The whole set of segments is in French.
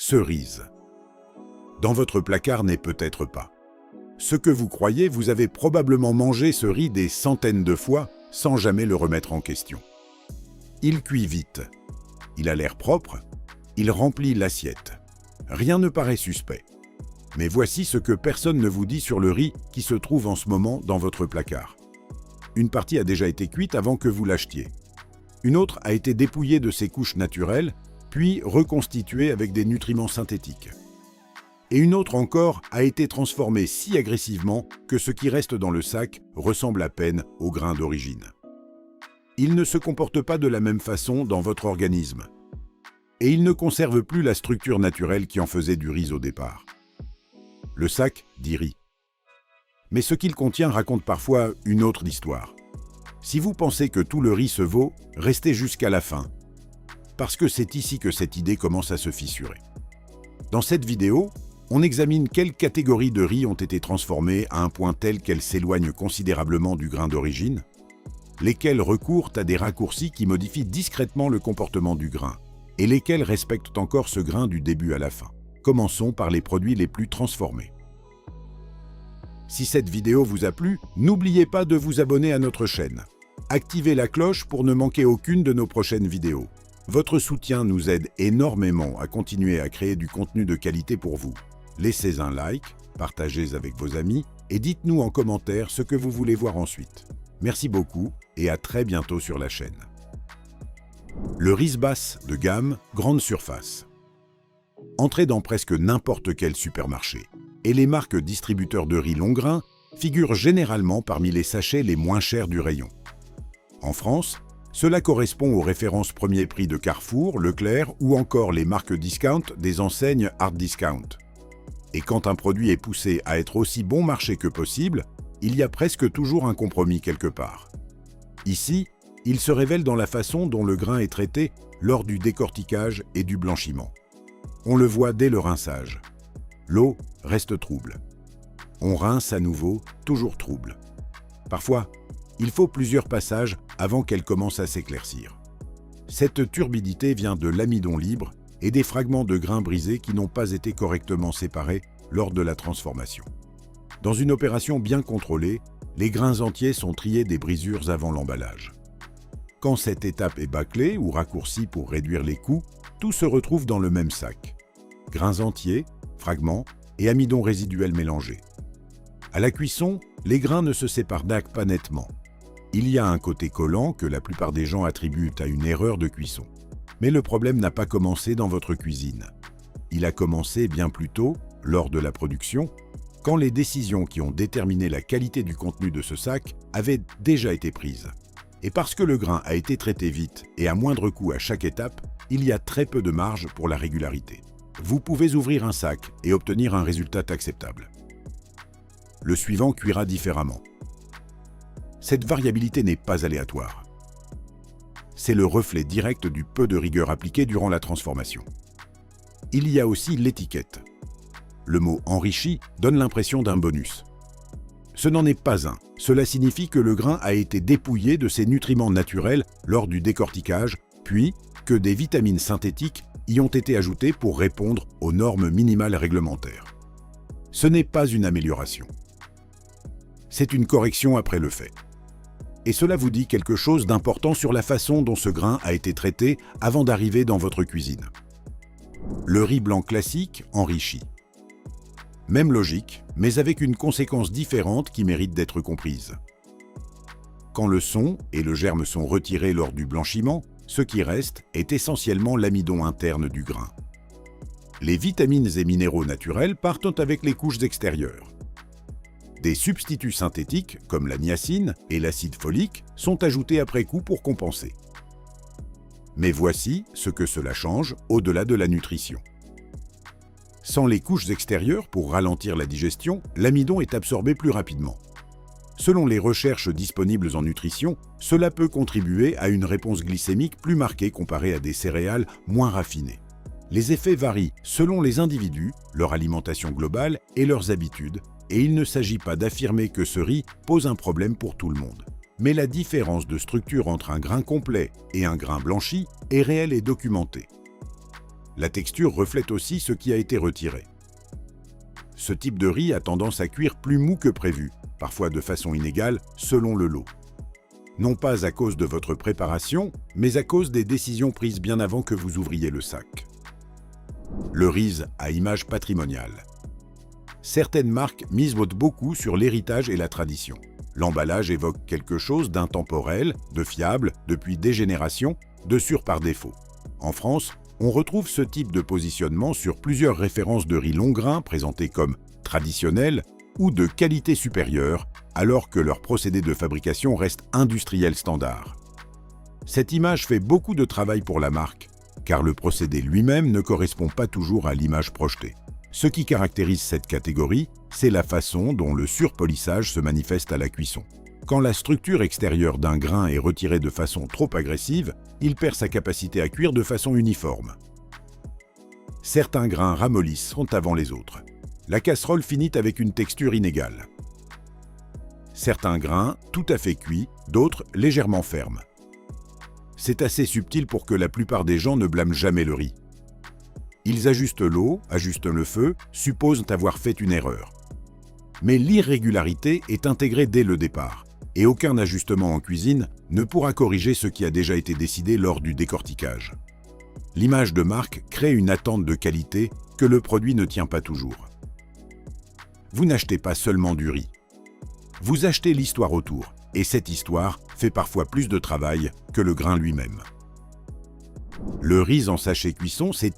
cerise. Dans votre placard n'est peut-être pas. Ce que vous croyez, vous avez probablement mangé ce riz des centaines de fois sans jamais le remettre en question. Il cuit vite. Il a l'air propre. Il remplit l'assiette. Rien ne paraît suspect. Mais voici ce que personne ne vous dit sur le riz qui se trouve en ce moment dans votre placard. Une partie a déjà été cuite avant que vous l'achetiez. Une autre a été dépouillée de ses couches naturelles, puis reconstituée avec des nutriments synthétiques. Et une autre encore a été transformée si agressivement que ce qui reste dans le sac ressemble à peine au grain d'origine. Il ne se comporte pas de la même façon dans votre organisme. Et il ne conserve plus la structure naturelle qui en faisait du riz au départ. Le sac dit riz. Mais ce qu'il contient raconte parfois une autre histoire. Si vous pensez que tout le riz se vaut, restez jusqu'à la fin. Parce que c'est ici que cette idée commence à se fissurer. Dans cette vidéo, on examine quelles catégories de riz ont été transformées à un point tel qu'elles s'éloignent considérablement du grain d'origine, lesquelles recourent à des raccourcis qui modifient discrètement le comportement du grain, et lesquelles respectent encore ce grain du début à la fin. Commençons par les produits les plus transformés. Si cette vidéo vous a plu, n'oubliez pas de vous abonner à notre chaîne. Activez la cloche pour ne manquer aucune de nos prochaines vidéos. Votre soutien nous aide énormément à continuer à créer du contenu de qualité pour vous. Laissez un like, partagez avec vos amis et dites-nous en commentaire ce que vous voulez voir ensuite. Merci beaucoup et à très bientôt sur la chaîne. Le riz basse de gamme, grande surface. Entrez dans presque n'importe quel supermarché et les marques distributeurs de riz long grain figurent généralement parmi les sachets les moins chers du rayon. En France, cela correspond aux références premier prix de Carrefour, Leclerc ou encore les marques discount des enseignes hard discount. Et quand un produit est poussé à être aussi bon marché que possible, il y a presque toujours un compromis quelque part. Ici, il se révèle dans la façon dont le grain est traité lors du décortiquage et du blanchiment. On le voit dès le rinçage. L'eau reste trouble. On rince à nouveau, toujours trouble. Parfois, il faut plusieurs passages avant qu'elle commence à s'éclaircir. Cette turbidité vient de l'amidon libre et des fragments de grains brisés qui n'ont pas été correctement séparés lors de la transformation. Dans une opération bien contrôlée, les grains entiers sont triés des brisures avant l'emballage. Quand cette étape est bâclée ou raccourcie pour réduire les coûts, tout se retrouve dans le même sac. Grains entiers, fragments et amidon résiduel mélangés. À la cuisson, les grains ne se séparent pas nettement. Il y a un côté collant que la plupart des gens attribuent à une erreur de cuisson. Mais le problème n'a pas commencé dans votre cuisine. Il a commencé bien plus tôt, lors de la production, quand les décisions qui ont déterminé la qualité du contenu de ce sac avaient déjà été prises. Et parce que le grain a été traité vite et à moindre coût à chaque étape, il y a très peu de marge pour la régularité. Vous pouvez ouvrir un sac et obtenir un résultat acceptable. Le suivant cuira différemment. Cette variabilité n'est pas aléatoire. C'est le reflet direct du peu de rigueur appliqué durant la transformation. Il y a aussi l'étiquette. Le mot « enrichi » donne l'impression d'un bonus. Ce n'en est pas un. Cela signifie que le grain a été dépouillé de ses nutriments naturels lors du décortiquage, puis que des vitamines synthétiques y ont été ajoutées pour répondre aux normes minimales réglementaires. Ce n'est pas une amélioration. C'est une correction après le fait. Et cela vous dit quelque chose d'important sur la façon dont ce grain a été traité avant d'arriver dans votre cuisine. Le riz blanc classique enrichi. Même logique, mais avec une conséquence différente qui mérite d'être comprise. Quand le son et le germe sont retirés lors du blanchiment, ce qui reste est essentiellement l'amidon interne du grain. Les vitamines et minéraux naturels partent avec les couches extérieures. Des substituts synthétiques, comme la niacine et l'acide folique, sont ajoutés après coup pour compenser. Mais voici ce que cela change au-delà de la nutrition. Sans les couches extérieures pour ralentir la digestion, l'amidon est absorbé plus rapidement. Selon les recherches disponibles en nutrition, cela peut contribuer à une réponse glycémique plus marquée comparée à des céréales moins raffinées. Les effets varient selon les individus, leur alimentation globale et leurs habitudes, et il ne s'agit pas d'affirmer que ce riz pose un problème pour tout le monde. Mais la différence de structure entre un grain complet et un grain blanchi est réelle et documentée. La texture reflète aussi ce qui a été retiré. Ce type de riz a tendance à cuire plus mou que prévu, parfois de façon inégale selon le lot. Non pas à cause de votre préparation, mais à cause des décisions prises bien avant que vous ouvriez le sac. Le riz à image patrimoniale. Certaines marques misent beaucoup sur l'héritage et la tradition. L'emballage évoque quelque chose d'intemporel, de fiable, depuis des générations, de sûr par défaut. En France, on retrouve ce type de positionnement sur plusieurs références de riz long grain présentés comme traditionnels ou de qualité supérieure, alors que leur procédé de fabrication reste industriel standard. Cette image fait beaucoup de travail pour la marque, car le procédé lui-même ne correspond pas toujours à l'image projetée. Ce qui caractérise cette catégorie, c'est la façon dont le surpolissage se manifeste à la cuisson. Quand la structure extérieure d'un grain est retirée de façon trop agressive, il perd sa capacité à cuire de façon uniforme. Certains grains ramollissent avant les autres. La casserole finit avec une texture inégale. Certains grains tout à fait cuits, d'autres légèrement fermes. C'est assez subtil pour que la plupart des gens ne blâment jamais le riz. Ils ajustent l'eau, ajustent le feu, supposent avoir fait une erreur. Mais l'irrégularité est intégrée dès le départ, et aucun ajustement en cuisine ne pourra corriger ce qui a déjà été décidé lors du décortiquage. L'image de marque crée une attente de qualité que le produit ne tient pas toujours. Vous n'achetez pas seulement du riz. Vous achetez l'histoire autour, et cette histoire fait parfois plus de travail que le grain lui-même. Le riz en sachet cuisson, c'est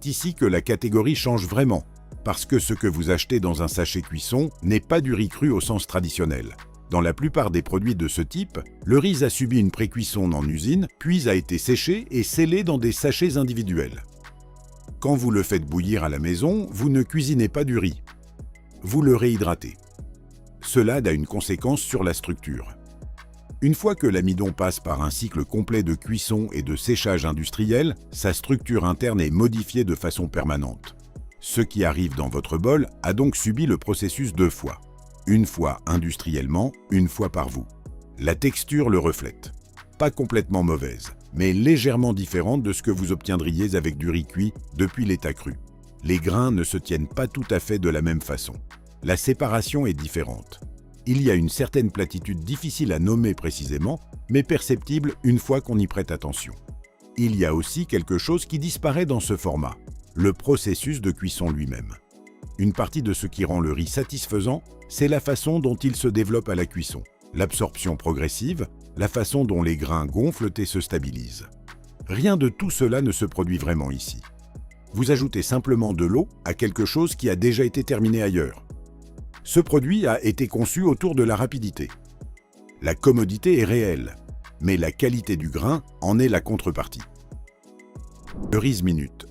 ici que la catégorie change vraiment, parce que ce que vous achetez dans un sachet cuisson n'est pas du riz cru au sens traditionnel. Dans la plupart des produits de ce type, le riz a subi une pré-cuisson en usine, puis a été séché et scellé dans des sachets individuels. Quand vous le faites bouillir à la maison, vous ne cuisinez pas du riz. Vous le réhydratez. Cela a une conséquence sur la structure. Une fois que l'amidon passe par un cycle complet de cuisson et de séchage industriel, sa structure interne est modifiée de façon permanente. Ce qui arrive dans votre bol a donc subi le processus 2 fois. Une fois industriellement, une fois par vous. La texture le reflète. Pas complètement mauvaise, mais légèrement différente de ce que vous obtiendriez avec du riz cuit depuis l'état cru. Les grains ne se tiennent pas tout à fait de la même façon. La séparation est différente. Il y a une certaine platitude difficile à nommer précisément, mais perceptible une fois qu'on y prête attention. Il y a aussi quelque chose qui disparaît dans ce format, le processus de cuisson lui-même. Une partie de ce qui rend le riz satisfaisant, c'est la façon dont il se développe à la cuisson, l'absorption progressive, la façon dont les grains gonflent et se stabilisent. Rien de tout cela ne se produit vraiment ici. Vous ajoutez simplement de l'eau à quelque chose qui a déjà été terminé ailleurs. Ce produit a été conçu autour de la rapidité. La commodité est réelle, mais la qualité du grain en est la contrepartie. Le riz minute.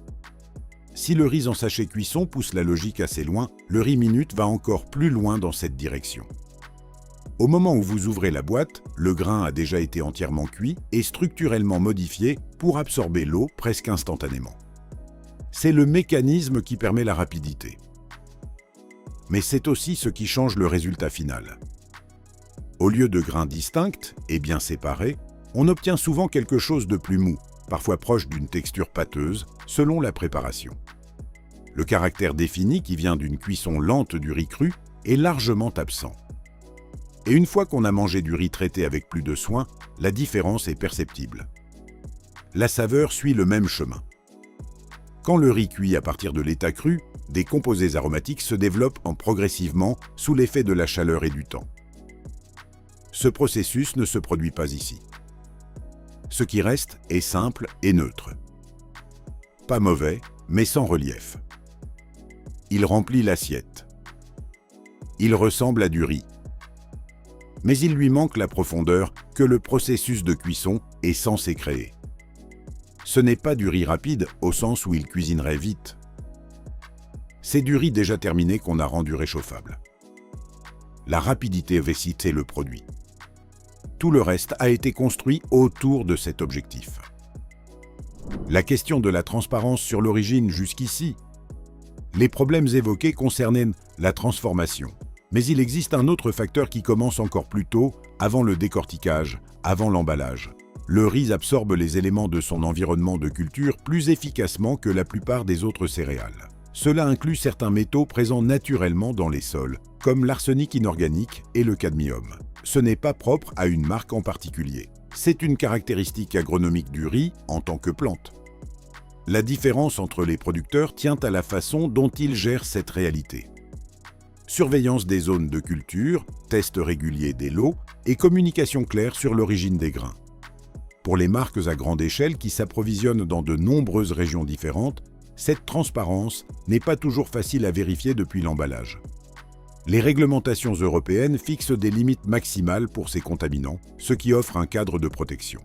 Si le riz en sachet cuisson pousse la logique assez loin, le riz minute va encore plus loin dans cette direction. Au moment où vous ouvrez la boîte, le grain a déjà été entièrement cuit et structurellement modifié pour absorber l'eau presque instantanément. C'est le mécanisme qui permet la rapidité. Mais c'est aussi ce qui change le résultat final. Au lieu de grains distincts et bien séparés, on obtient souvent quelque chose de plus mou, parfois proche d'une texture pâteuse, selon la préparation. Le caractère défini qui vient d'une cuisson lente du riz cru est largement absent. Et une fois qu'on a mangé du riz traité avec plus de soin, la différence est perceptible. La saveur suit le même chemin. Quand le riz cuit à partir de l'état cru, des composés aromatiques se développent progressivement sous l'effet de la chaleur et du temps. Ce processus ne se produit pas ici. Ce qui reste est simple et neutre. Pas mauvais, mais sans relief. Il remplit l'assiette. Il ressemble à du riz. Mais il lui manque la profondeur que le processus de cuisson est censé créer. Ce n'est pas du riz rapide au sens où il cuisinerait vite. C'est du riz déjà terminé qu'on a rendu réchauffable. La rapidité va citer le produit. Tout le reste a été construit autour de cet objectif. La question de la transparence sur l'origine jusqu'ici. Les problèmes évoqués concernaient la transformation. Mais il existe un autre facteur qui commence encore plus tôt, avant le décortiquage, avant l'emballage. Le riz absorbe les éléments de son environnement de culture plus efficacement que la plupart des autres céréales. Cela inclut certains métaux présents naturellement dans les sols, comme l'arsenic inorganique et le cadmium. Ce n'est pas propre à une marque en particulier. C'est une caractéristique agronomique du riz en tant que plante. La différence entre les producteurs tient à la façon dont ils gèrent cette réalité. Surveillance des zones de culture, tests réguliers des lots et communication claire sur l'origine des grains. Pour les marques à grande échelle qui s'approvisionnent dans de nombreuses régions différentes, cette transparence n'est pas toujours facile à vérifier depuis l'emballage. Les réglementations européennes fixent des limites maximales pour ces contaminants, ce qui offre un cadre de protection.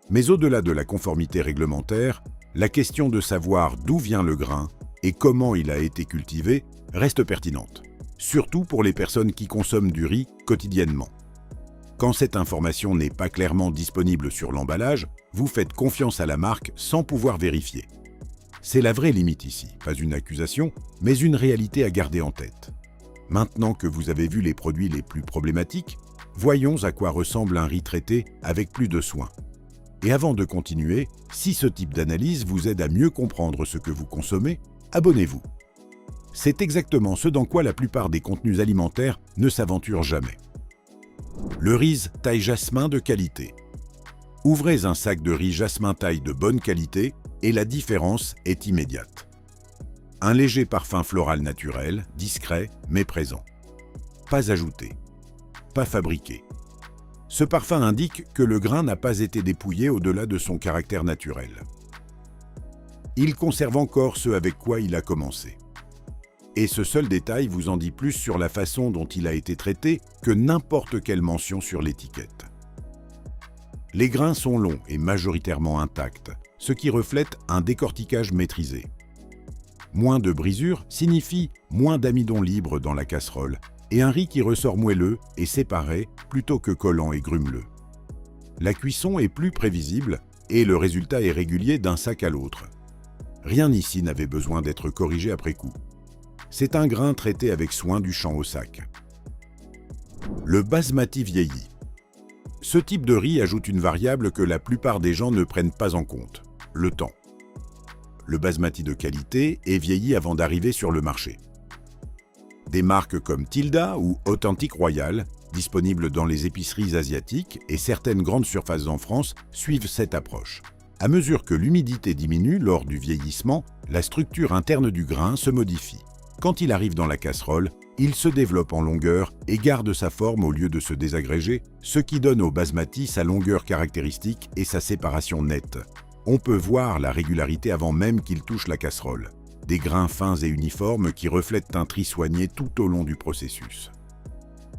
Mais au-delà de la conformité réglementaire, la question de savoir d'où vient le grain et comment il a été cultivé reste pertinente, surtout pour les personnes qui consomment du riz quotidiennement. Quand cette information n'est pas clairement disponible sur l'emballage, vous faites confiance à la marque sans pouvoir vérifier. C'est la vraie limite ici, pas une accusation, mais une réalité à garder en tête. Maintenant que vous avez vu les produits les plus problématiques, voyons à quoi ressemble un riz traité avec plus de soin. Et avant de continuer, si ce type d'analyse vous aide à mieux comprendre ce que vous consommez, abonnez-vous. C'est exactement ce dans quoi la plupart des contenus alimentaires ne s'aventurent jamais. Le riz taille jasmin de qualité. Ouvrez un sac de riz jasmin taille de bonne qualité et la différence est immédiate. Un léger parfum floral naturel, discret mais présent. Pas ajouté. Pas fabriqué. Ce parfum indique que le grain n'a pas été dépouillé au-delà de son caractère naturel. Il conserve encore ce avec quoi il a commencé. Et ce seul détail vous en dit plus sur la façon dont il a été traité que n'importe quelle mention sur l'étiquette. Les grains sont longs et majoritairement intacts, ce qui reflète un décortiquage maîtrisé. Moins de brisures signifie moins d'amidon libre dans la casserole et un riz qui ressort moelleux et séparé plutôt que collant et grumeleux. La cuisson est plus prévisible et le résultat est régulier d'un sac à l'autre. Rien ici n'avait besoin d'être corrigé après coup. C'est un grain traité avec soin du champ au sac. Le basmati vieilli. Ce type de riz ajoute une variable que la plupart des gens ne prennent pas en compte, le temps. Le basmati de qualité est vieilli avant d'arriver sur le marché. Des marques comme Tilda ou Authentic Royal, disponibles dans les épiceries asiatiques et certaines grandes surfaces en France, suivent cette approche. À mesure que l'humidité diminue lors du vieillissement, la structure interne du grain se modifie. Quand il arrive dans la casserole, il se développe en longueur et garde sa forme au lieu de se désagréger, ce qui donne au basmati sa longueur caractéristique et sa séparation nette. On peut voir la régularité avant même qu'il touche la casserole. Des grains fins et uniformes qui reflètent un tri soigné tout au long du processus.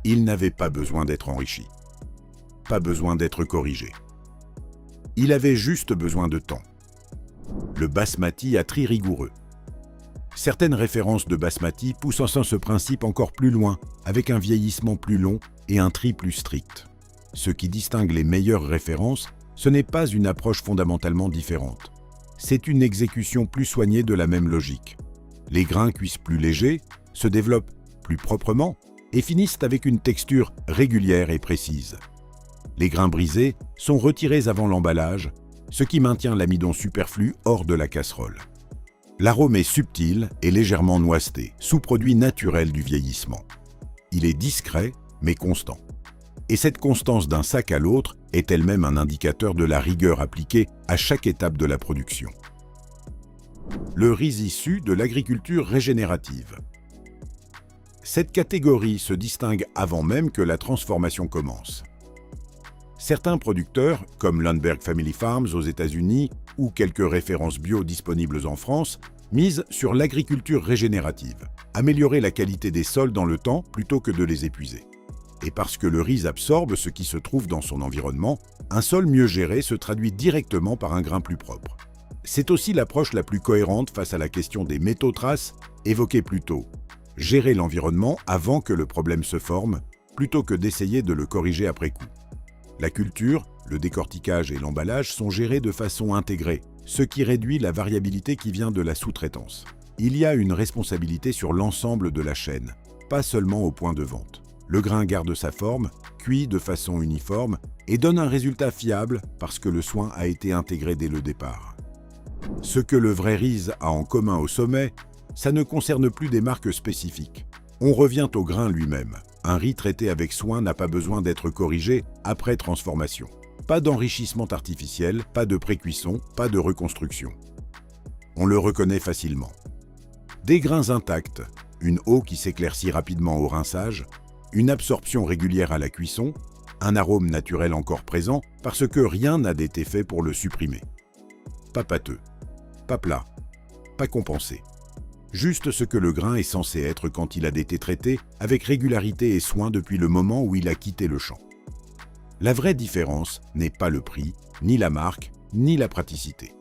Il n'avait pas besoin d'être enrichi. Pas besoin d'être corrigé. Il avait juste besoin de temps. Le basmati a tri rigoureux. Certaines références de basmati poussent ensemble ce principe encore plus loin, avec un vieillissement plus long et un tri plus strict. Ce qui distingue les meilleures références, ce n'est pas une approche fondamentalement différente. C'est une exécution plus soignée de la même logique. Les grains cuisent plus légers, se développent plus proprement et finissent avec une texture régulière et précise. Les grains brisés sont retirés avant l'emballage, ce qui maintient l'amidon superflu hors de la casserole. L'arôme est subtil et légèrement noiseté, sous-produit naturel du vieillissement. Il est discret mais constant. Et cette constance d'un sac à l'autre est elle-même un indicateur de la rigueur appliquée à chaque étape de la production. Le riz issu de l'agriculture régénérative. Cette catégorie se distingue avant même que la transformation commence. Certains producteurs, comme Lundberg Family Farms aux États-Unis ou quelques références bio disponibles en France, misent sur l'agriculture régénérative, améliorer la qualité des sols dans le temps plutôt que de les épuiser. Et parce que le riz absorbe ce qui se trouve dans son environnement, un sol mieux géré se traduit directement par un grain plus propre. C'est aussi l'approche la plus cohérente face à la question des métaux traces évoquée plus tôt. Gérer l'environnement avant que le problème se forme, plutôt que d'essayer de le corriger après coup. La culture, le décortiquage et l'emballage sont gérés de façon intégrée, ce qui réduit la variabilité qui vient de la sous-traitance. Il y a une responsabilité sur l'ensemble de la chaîne, pas seulement au point de vente. Le grain garde sa forme, cuit de façon uniforme et donne un résultat fiable parce que le soin a été intégré dès le départ. Ce que le vrai riz a en commun au sommet, ça ne concerne plus des marques spécifiques. On revient au grain lui-même. Un riz traité avec soin n'a pas besoin d'être corrigé après transformation. Pas d'enrichissement artificiel, pas de pré-cuisson, pas de reconstruction. On le reconnaît facilement. Des grains intacts, une eau qui s'éclaircit rapidement au rinçage, une absorption régulière à la cuisson, un arôme naturel encore présent parce que rien n'a été fait pour le supprimer. Pas pâteux, pas plat, pas compensé. Juste ce que le grain est censé être quand il a été traité avec régularité et soin depuis le moment où il a quitté le champ. La vraie différence n'est pas le prix, ni la marque, ni la praticité.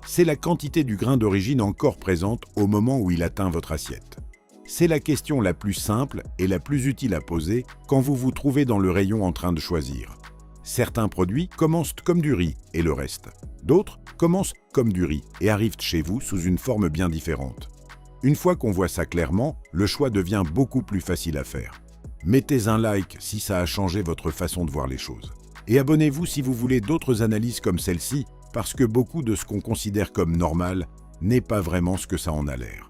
C'est la quantité du grain d'origine encore présente au moment où il atteint votre assiette. C'est la question la plus simple et la plus utile à poser quand vous vous trouvez dans le rayon en train de choisir. Certains produits commencent comme du riz et le reste. D'autres commencent comme du riz et arrivent chez vous sous une forme bien différente. Une fois qu'on voit ça clairement, le choix devient beaucoup plus facile à faire. Mettez un like si ça a changé votre façon de voir les choses. Et abonnez-vous si vous voulez d'autres analyses comme celle-ci, parce que beaucoup de ce qu'on considère comme normal n'est pas vraiment ce que ça en a l'air.